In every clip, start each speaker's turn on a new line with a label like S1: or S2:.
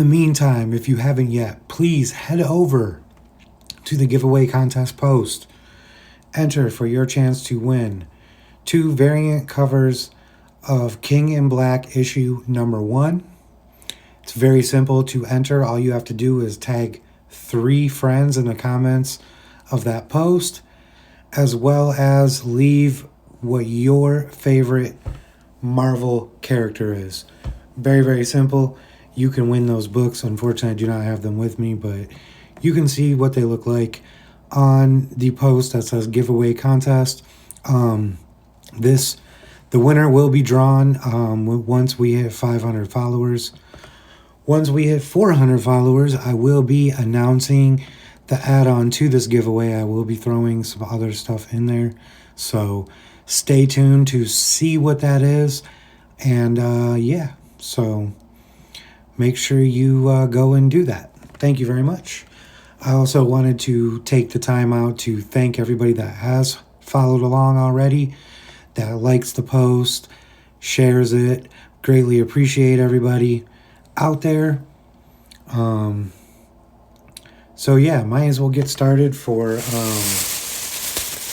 S1: In the meantime, if you haven't yet, please head over to the giveaway contest post. Enter for your chance to win 2 variant covers of King in Black issue number 1. It's very simple to enter. All you have to do is tag 3 friends in the comments of that post, as well as leave what your favorite Marvel character is. Very, very simple. You can win those books. Unfortunately, I do not have them with me, but you can see what they look like on the post that says giveaway contest. The winner will be drawn once we hit 500 followers. Once we hit 400 followers, I will be announcing the add-on to this giveaway. I will be throwing some other stuff in there. So stay tuned to see what that is. And yeah, so make sure you go and do that. Thank you very much. I also wanted to take the time out to thank everybody that has followed along already, that likes the post, shares it. Greatly appreciate everybody out there. So yeah, might as well get started for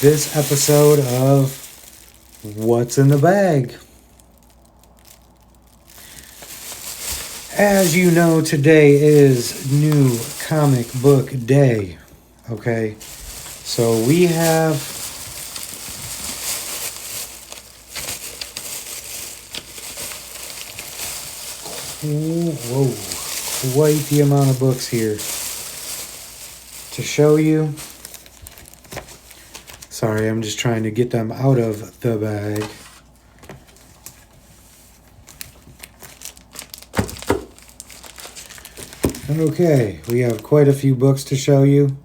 S1: this episode of What's in the Bag. As you know, today is New Comic Book Day, okay? So we have quite the amount of books here to show you. Sorry, I'm just trying to get them out of the bag. Okay, we have quite a few books to show you.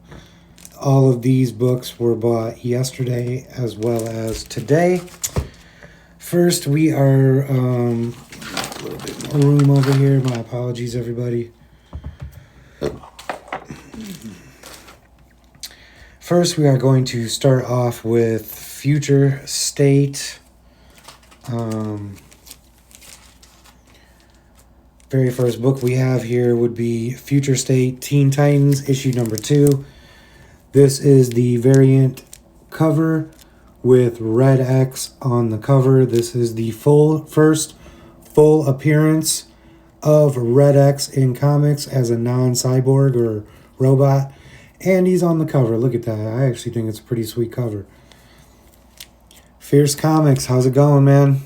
S1: All of these books were bought yesterday as well as today. First, we are a little bit more room over here. My apologies, everybody. First, we are going to start off with Future State. Very first book we have here would be Future State Teen Titans issue number 2. This is the variant cover with Red X on the cover. This is the first full appearance of Red X in comics as a non-cyborg or robot. And he's on the cover. Look at that. I actually think it's a pretty sweet cover. Fierce Comics, how's it going, man?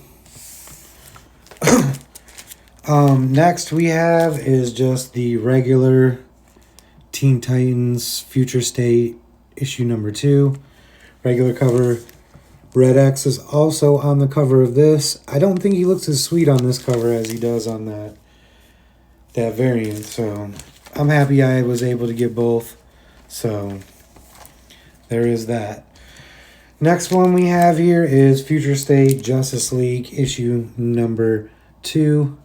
S1: Next we have is just the regular Teen Titans Future State issue number 2. Regular cover. Red X is also on the cover of this. I don't think he looks as sweet on this cover as he does on that variant. So I'm happy I was able to get both. So there is that. Next one we have here is Future State Justice League issue number 2.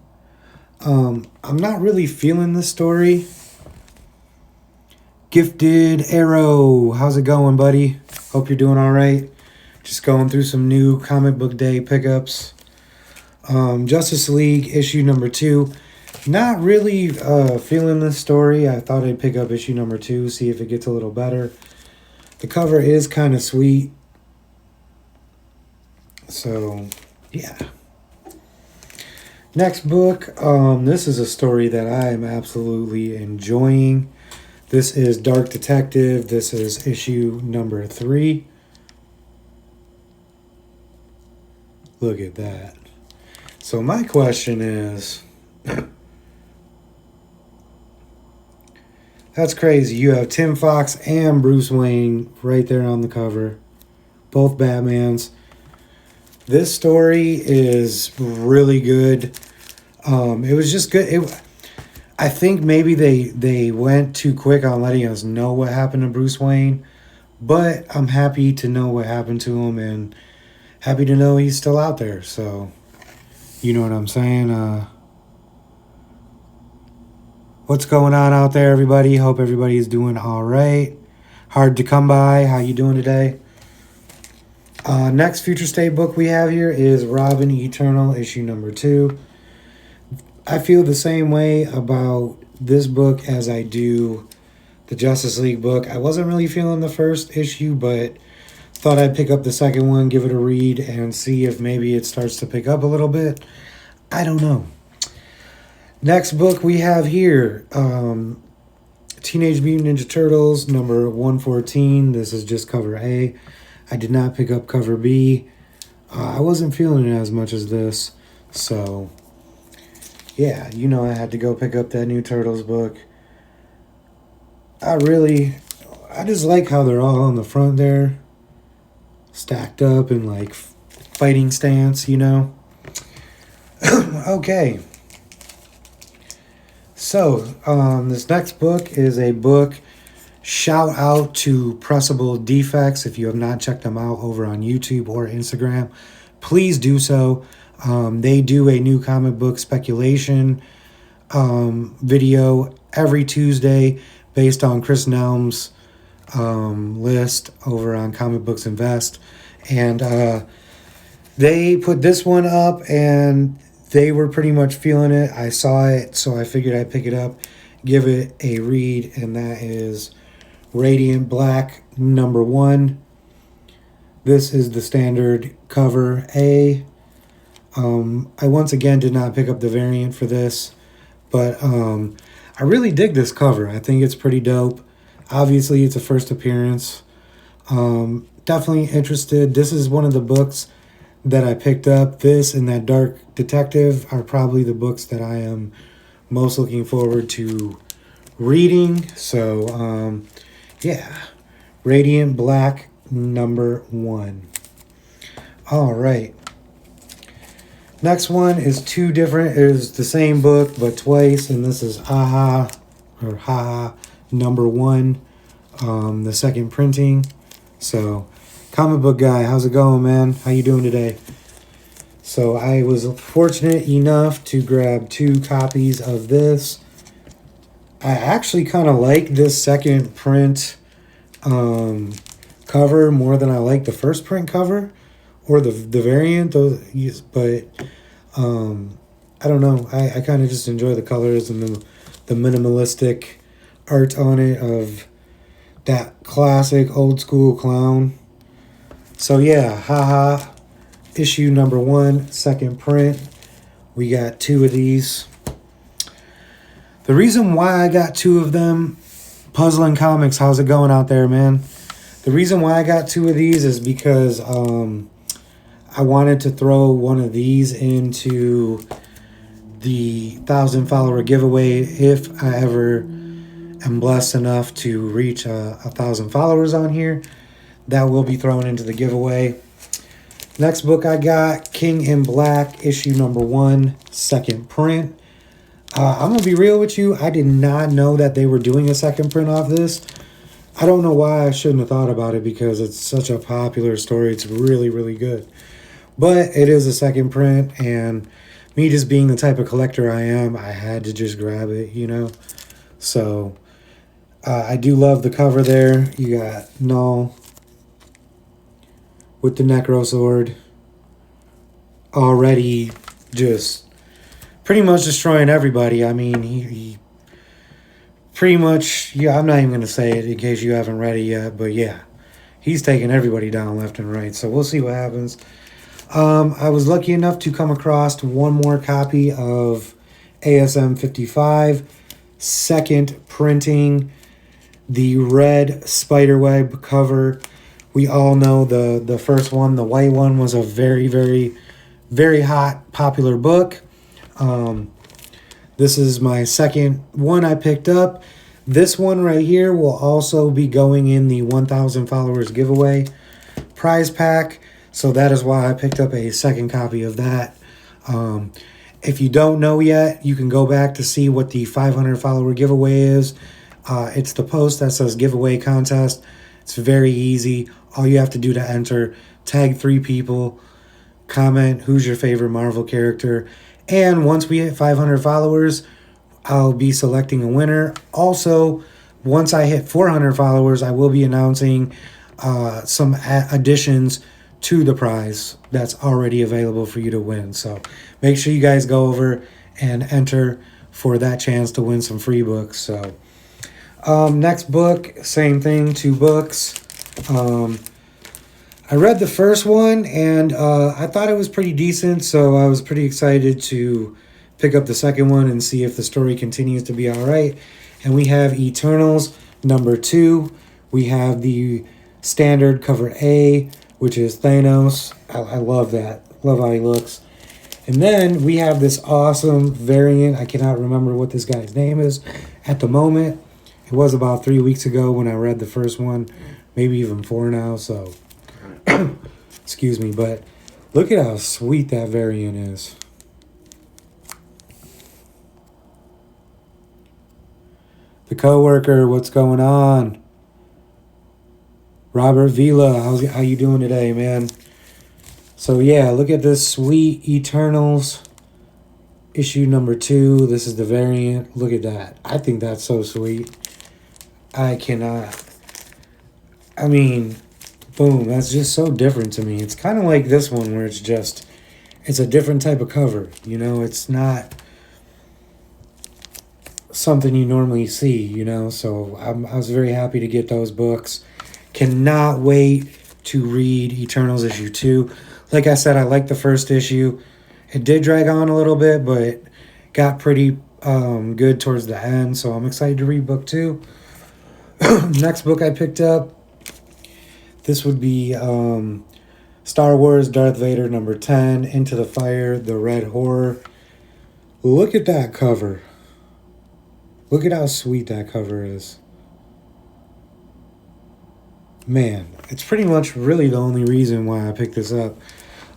S1: I'm not really feeling this story. Gifted Arrow, how's it going, buddy? Hope you're doing all right. Just going through some new comic book day pickups. Justice League issue number 2. Not really feeling this story. I thought I'd pick up issue number 2, see if it gets a little better. The cover is kind of sweet. So, yeah. Next book, this is a story that I am absolutely enjoying. This is Dark Detective. This is issue number 3. Look at that. So my question is, that's crazy. You have Tim Fox and Bruce Wayne right there on the cover. Both Batmans. This story is really good. It was just good. I think maybe they went too quick on letting us know what happened to Bruce Wayne. But I'm happy to know what happened to him and happy to know he's still out there. So, you know what I'm saying? What's going on out there, everybody? Hope everybody is doing all right. Hard to come by. How you doing today? Next Future State book we have here is Robin Eternal, issue number 2. I feel the same way about this book as I do the Justice League book. I wasn't really feeling the first issue, but thought I'd pick up the second one, give it a read, and see if maybe it starts to pick up a little bit. I don't know. Next book we have here, Teenage Mutant Ninja Turtles, number 114. This is just cover A. I did not pick up cover B. I wasn't feeling it as much as this. So, yeah, you know I had to go pick up that new Turtles book. I just like how they're all on the front there. Stacked up in, like, fighting stance, you know? Okay. So, this next book is a book, shout out to Pressable Defects. If you have not checked them out over on YouTube or Instagram, please do so. They do a new comic book speculation video every Tuesday based on Chris Nelm's list over on Comic Books Invest. And they put this one up and they were pretty much feeling it. I saw it, so I figured I'd pick it up, give it a read, and that is Radiant Black number 1. This is the standard cover A. I once again did not pick up the variant for this, but I really dig this cover. I think it's pretty dope. Obviously, it's a first appearance. Definitely interested. This is one of the books that I picked up. This and that Dark Detective are probably the books that I am most looking forward to reading. So, yeah. Radiant Black number 1. All right. Next one is is the same book, but twice, and this is Haha number 1, the second printing. So, comic book guy, how's it going, man? How you doing today? So, I was fortunate enough to grab 2 copies of this. I actually kind of like this second print cover more than I like the first print cover or the variant, but I don't know. I kind of just enjoy the colors and the minimalistic art on it of that classic old school clown. So yeah, Haha issue number 1, second print. We got 2 of these. The reason why I got 2 of them, Puzzling Comics, how's it going out there, man? The reason why I got 2 of these is because I wanted to throw one of these into the 1,000 follower giveaway if I ever am blessed enough to reach 1,000 followers on here. That will be thrown into the giveaway. Next book I got, King in Black, issue number 1, second print. I'm going to be real with you. I did not know that they were doing a second print off this. I don't know why I shouldn't have thought about it because it's such a popular story. It's really, really good. But it is a second print, and me just being the type of collector I am, I had to just grab it, you know? So, I do love the cover there. You got Null with the Necro Sword already just pretty much destroying everybody. I mean, he pretty much, yeah, I'm not even going to say it in case you haven't read it yet, but yeah, he's taking everybody down left and right, so we'll see what happens. I was lucky enough to come across one more copy of ASM 55, second printing, the red spiderweb cover. We all know the first one, the white one, was a very, very, very hot, popular book. This is my second one I picked up. This one right here will also be going in the 1,000 followers giveaway prize pack. So that is why I picked up a second copy of that. If you don't know yet, you can go back to see what the 500 follower giveaway is. It's the post that says giveaway contest. It's very easy. All you have to do to enter, tag 3 people, comment who's your favorite Marvel character. And once we hit 500 followers, I'll be selecting a winner. Also, once I hit 400 followers, I will be announcing some additions to the prize that's already available for you to win. So make sure you guys go over and enter for that chance to win some free books. So next book, same thing, 2 books. I read the first one and I thought it was pretty decent, so I was pretty excited to pick up the second one and see if the story continues to be all right. And we have Eternals number 2. We have the standard cover A, which is Thanos. I love that. Love how he looks. And then we have this awesome variant. I cannot remember what this guy's name is at the moment. It was about 3 weeks ago when I read the first one, maybe even 4 now, so excuse me. But look at how sweet that variant is. The coworker, what's going on? Robert Vila, how you doing today, man? So yeah, look at this sweet Eternals issue number 2. This is the variant. Look at that. I think that's so sweet. I cannot. I mean, boom, that's just so different to me. It's kind of like this one where it's a different type of cover. You know, it's not something you normally see, you know. So I was very happy to get those books. Cannot wait to read Eternals issue 2. Like I said, I liked the first issue. It did drag on a little bit, but got pretty good towards the end. So I'm excited to read book 2. Next book I picked up, this would be Star Wars Darth Vader number 10, Into the Fire, the Red Horror. Look at that cover. Look at how sweet that cover is. Man, it's pretty much really the only reason why I picked this up.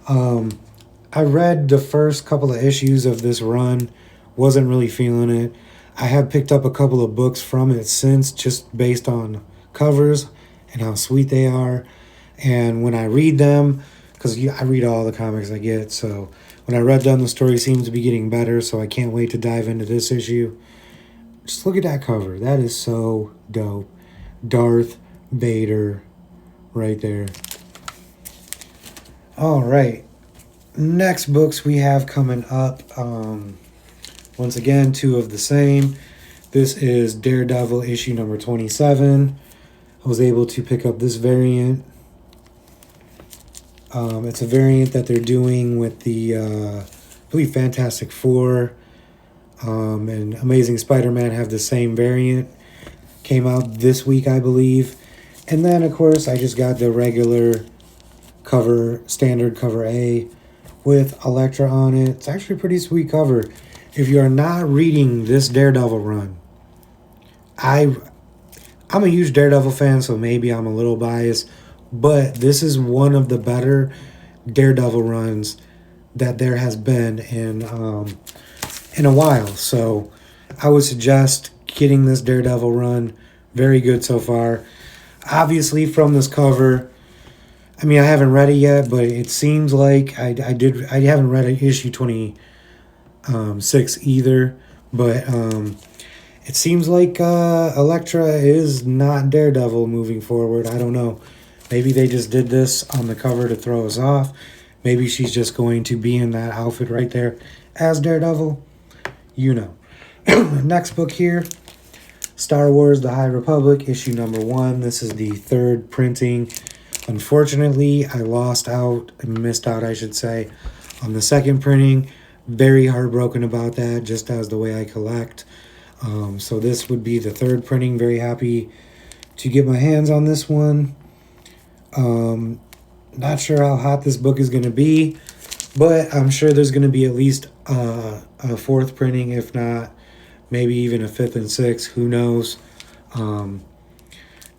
S1: I read the first couple of issues of this run, wasn't really feeling it. I have picked up a couple of books from it since, just based on covers and how sweet they are. And when I read them, because I read all the comics I get, so when I read them, the story seems to be getting better, so I can't wait to dive into this issue. Just look at that cover. That is so dope. Darth Vader right there. All right. Next books we have coming up. Once again, 2 of the same. This is Daredevil issue number 27. I was able to pick up this variant. It's a variant that they're doing with the, I believe, Fantastic Four and Amazing Spider-Man have the same variant. Came out this week, I believe. And then, of course, I just got the regular cover, standard cover A with Elektra on it. It's actually a pretty sweet cover. If you are not reading this Daredevil run, I'm a huge Daredevil fan, so maybe I'm a little biased, but this is one of the better Daredevil runs that there has been in a while. So I would suggest getting this Daredevil run. Very good so far. Obviously, from this cover, I mean, I haven't read it yet, but it seems like I haven't read issue 26 either, but it seems like Elektra is not Daredevil moving forward. I don't know. Maybe they just did this on the cover to throw us off. Maybe she's just going to be in that outfit right there as Daredevil. You know. Next book here, Star Wars The High Republic, issue number 1. This is the 3rd printing. Unfortunately, I missed out, I should say, on the 2nd printing. Very heartbroken about that, just as the way I collect. So this would be the 3rd printing. Very happy to get my hands on this one. Not sure how hot this book is going to be, but I'm sure there's going to be at least a 4th printing, if not maybe even a 5th and 6th. Who knows? A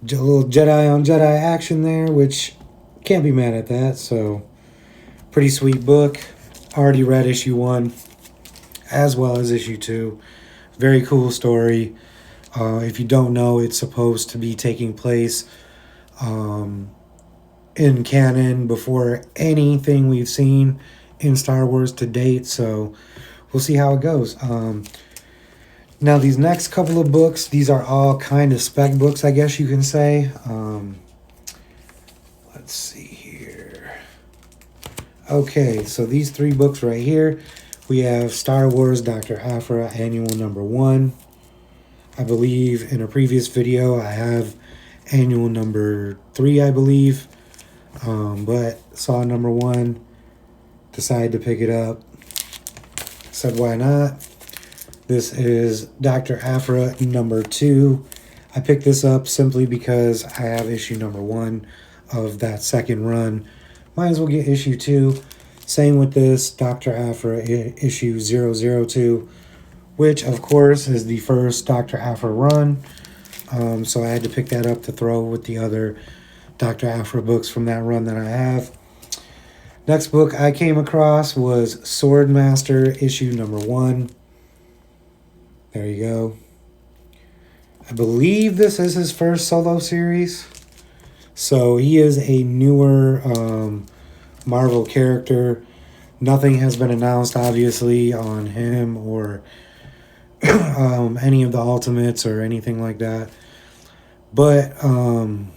S1: little Jedi on Jedi action there, which can't be mad at that. So pretty sweet book. Already read issue 1 as well as issue 2. Very cool story. If you don't know, it's supposed to be taking place in canon before anything we've seen in Star Wars to date. So we'll see how it goes. Now, these next couple of books, these are all kind of spec books, I guess you can say. Let's see here. Okay, so these 3 books right here, We have Star Wars Dr. Aphra Annual Number 1. I believe in a previous video I have Annual Number 3, I believe. But saw number 1, decided to pick it up. Said why not? This is Dr. Aphra number 2. I picked this up simply because I have issue number 1 of that second run. Might as well get issue 2. Same with this Dr. Aphra issue 002, which of course is the first Dr. Aphra run. So I had to pick that up to throw with the other Dr. Aphra books from that run that I have. Next book I came across was Swordmaster issue number 1. There you go. I believe this is his first solo series. So he is a newer Marvel character. Nothing has been announced, obviously, on him or any of the Ultimates or anything like that. But, I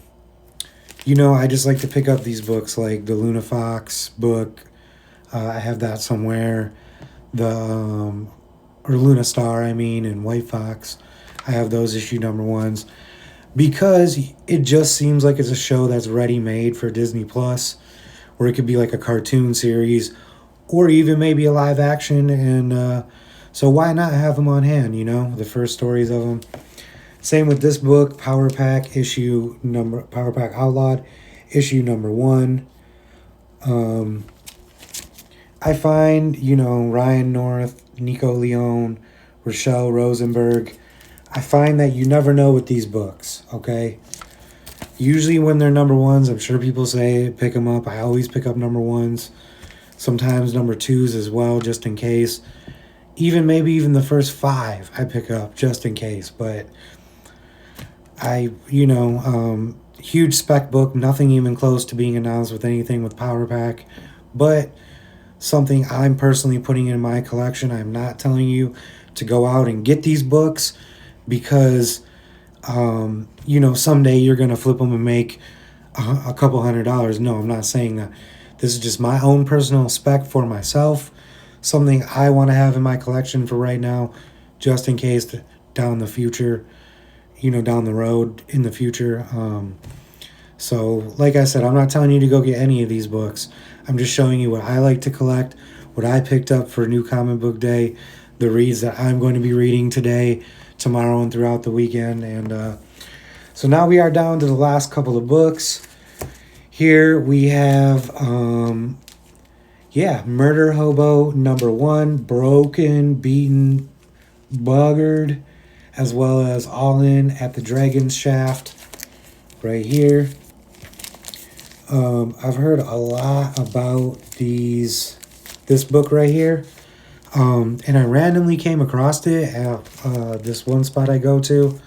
S1: just like to pick up these books, like the Luna Fox book. I have that somewhere. Or Luna Star, and White Fox. I have those issue number 1s. Because it just seems like it's a show that's ready-made for Disney Plus, where it could be like a cartoon series, or even maybe a live action, and so why not have them on hand, the first stories of them. Same with this book, Power Pack Outlawed, issue number 1. I find, Ryan North, Nico Leone, Rochelle Rosenberg, I find that you never know with these books, okay? Usually when they're number 1s, I'm sure people say pick them up. I always pick up number 1s. Sometimes number 2s as well, just in case. Maybe even the first 5 I pick up just in case. But huge spec book, nothing even close to being announced with anything with Power Pack. But something I'm personally putting in my collection. I'm not telling you to go out and get these books because, someday you're going to flip them and make a couple $100. No, I'm not saying that. This is just my own personal spec for myself. Something I want to have in my collection for right now, just in case down the future, down the road in the future. So, like I said, I'm not telling you to go get any of these books. I'm just showing you what I like to collect, what I picked up for New Comic Book Day, the reads that I'm going to be reading today, tomorrow, and throughout the weekend. And so now we are down to the last couple of books. Here we have, Murder Hobo number 1, Broken, Beaten, Buggered, as well as All In at the Dragon's Shaft right here. I've heard a lot about this book right here. And I randomly came across it at this one spot I go to,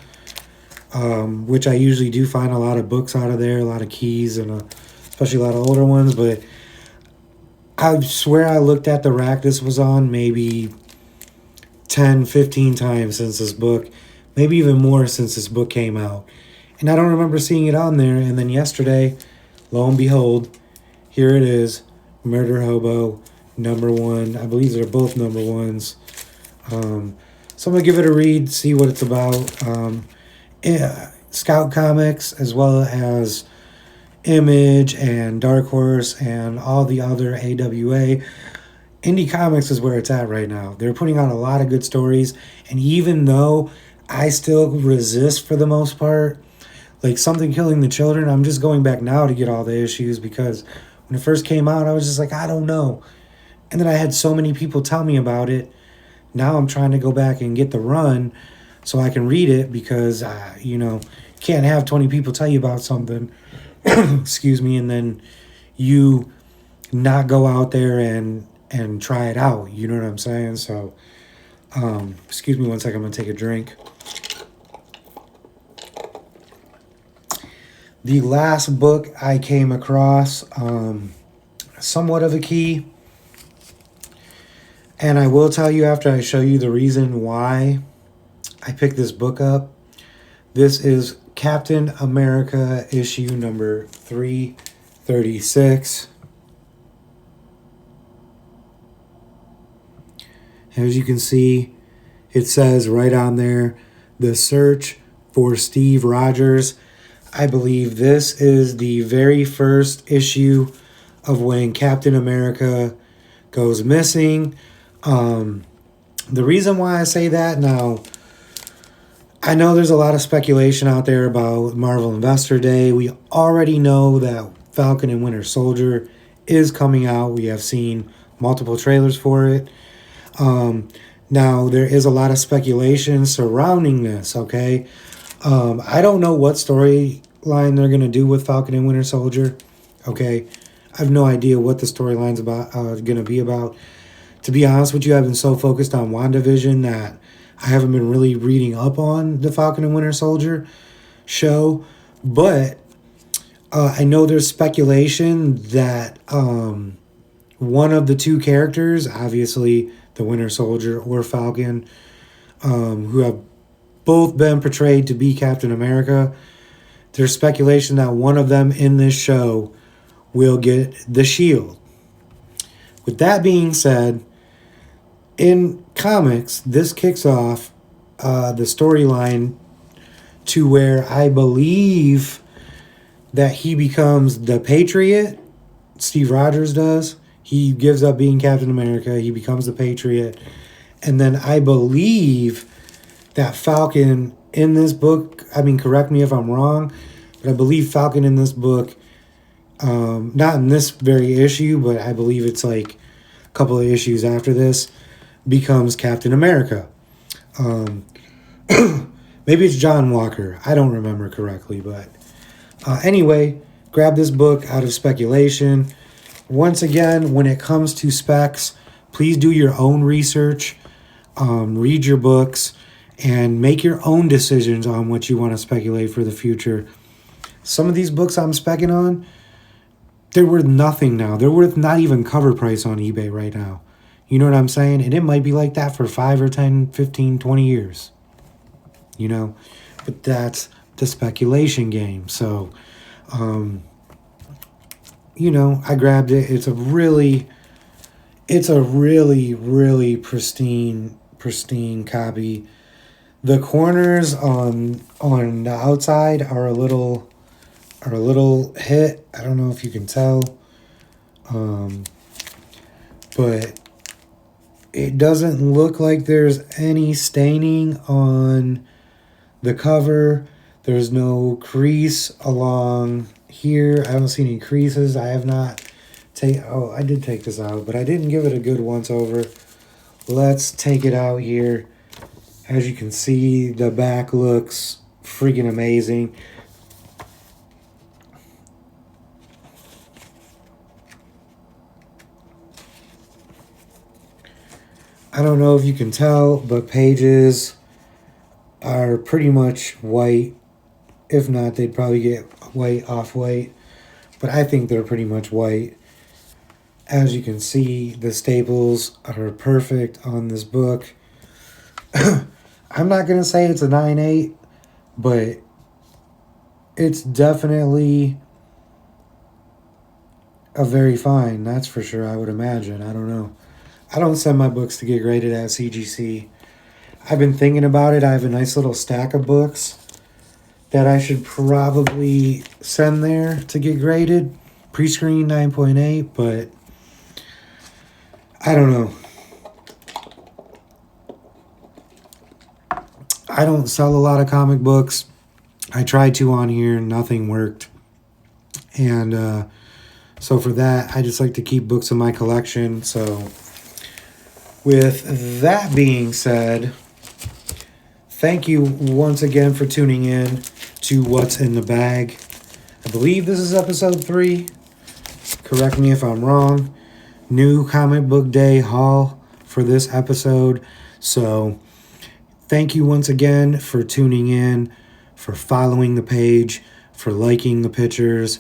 S1: which I usually do find a lot of books out of there, a lot of keys, and especially a lot of older ones. But I swear I looked at the rack this was on maybe 10, 15 times since this book, maybe even more since this book came out. And I don't remember seeing it on there. And then yesterday, lo and behold, here it is, Murder Hobo number 1. I believe they're both number 1s. So I'm going to give it a read, see what it's about. Scout Comics, as well as Image and Dark Horse and all the other AWA. Indie Comics is where it's at right now. They're putting out a lot of good stories. And even though I still resist for the most part, like Something Killing the Children, I'm just going back now to get all the issues because when it first came out, I was just like, I don't know. And then I had so many people tell me about it. Now I'm trying to go back and get the run so I can read it because, can't have 20 people tell you about something, excuse me, and then you not go out there and try it out. You know what I'm saying? So, excuse me one second. I'm going to take a drink. The last book I came across, somewhat of a key. And I will tell you after I show you the reason why I picked this book up. This is Captain America issue number 336. As you can see, it says right on there, The Search for Steve Rogers. I believe this is the very first issue of when Captain America goes missing. The reason why I say that now, I know there's a lot of speculation out there about Marvel Investor Day. We already know that Falcon and Winter Soldier is coming out. We have seen multiple trailers for it. Now, there is a lot of speculation surrounding this, okay? I don't know what storyline they're going to do with Falcon and Winter Soldier, okay? I have no idea what the storyline's about going to be about. To be honest with you, I've been so focused on WandaVision that I haven't been really reading up on the Falcon and Winter Soldier show. But I know there's speculation that one of the two characters, obviously the Winter Soldier or Falcon, who have both been portrayed to be Captain America, there's speculation that one of them in this show will get the shield. With that being said, in comics, this kicks off the storyline to where I believe that he becomes the Patriot. Steve Rogers does. He gives up being Captain America. He becomes the Patriot. And then I believe that Falcon in this book, I mean, correct me if I'm wrong, but I believe Falcon in this book, not in this very issue, but I believe it's like a couple of issues after this, becomes Captain America. Maybe it's John Walker. I don't remember correctly, but anyway, grab this book out of speculation. Once again, when it comes to specs, please do your own research, read your books, and make your own decisions on what you want to speculate for the future. Some of these books I'm specking on, they're worth nothing now. They're worth not even cover price on eBay right now. You know what I'm saying? And it might be like that for 5 or 10, 15, 20 years. You know? But that's the speculation game. So, you know, I grabbed it. It's a really, really pristine copy. The corners on the outside are a little hit. I don't know if you can tell. But it doesn't look like there's any staining on the cover. There's no crease along here. I don't see any creases. I have not I did take this out, but I didn't give it a good once over. Let's take it out here. As you can see, the back looks freaking amazing. I don't know if you can tell, but pages are pretty much white. If not, they'd probably get white, off-white. But I think they're pretty much white. As you can see, the staples are perfect on this book. I'm not going to say it's a 9.8, but it's definitely a very fine. That's for sure, I would imagine. I don't know. I don't send my books to get graded at CGC. I've been thinking about it. I have a nice little stack of books that I should probably send there to get graded. Pre-screen 9.8, but I don't know. I don't sell a lot of comic books. I tried to on here, nothing worked. And so for that, I just like to keep books in my collection. So with that being said, thank you once again for tuning in to What's in the Bag. I believe this is episode 3. Correct me if I'm wrong. New comic book day haul for this episode. So thank you once again for tuning in, for following the page, for liking the pictures.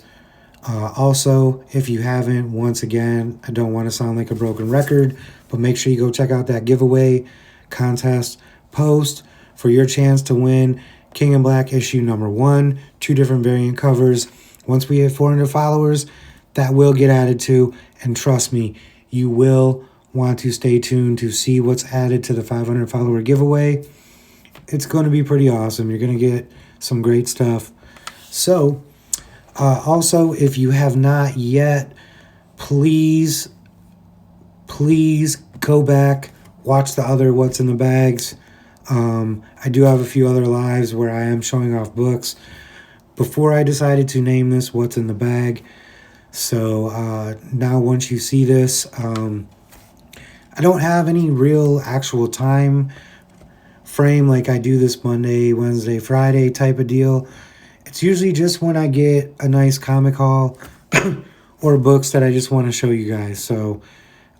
S1: Also, if you haven't, once again, I don't want to sound like a broken record, but make sure you go check out that giveaway contest post for your chance to win King in Black issue number 1, 2 different variant covers. Once we hit 400 followers, that will get added to, and trust me, you will want to stay tuned to see what's added to the 500 follower giveaway. It's going to be pretty awesome. You're going to get some great stuff. So, also, if you have not yet, please go back, watch the other What's in the Bags. I do have a few other lives where I am showing off books before I decided to name this What's in the Bag. So now once you see this, I don't have any real actual time frame like I do this Monday, Wednesday, Friday type of deal. It's usually just when I get a nice comic haul or books that I just want to show you guys. So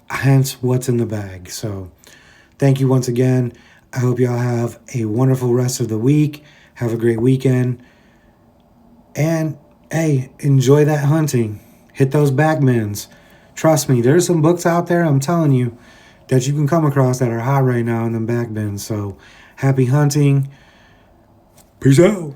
S1: hence What's in the Bag. So thank you once again. I hope y'all have a wonderful rest of the week. Have a great weekend. And hey, enjoy that hunting. Hit those backmans. Trust me, there's some books out there, I'm telling you, that you can come across that are hot right now in them back bins. So happy hunting. Peace out.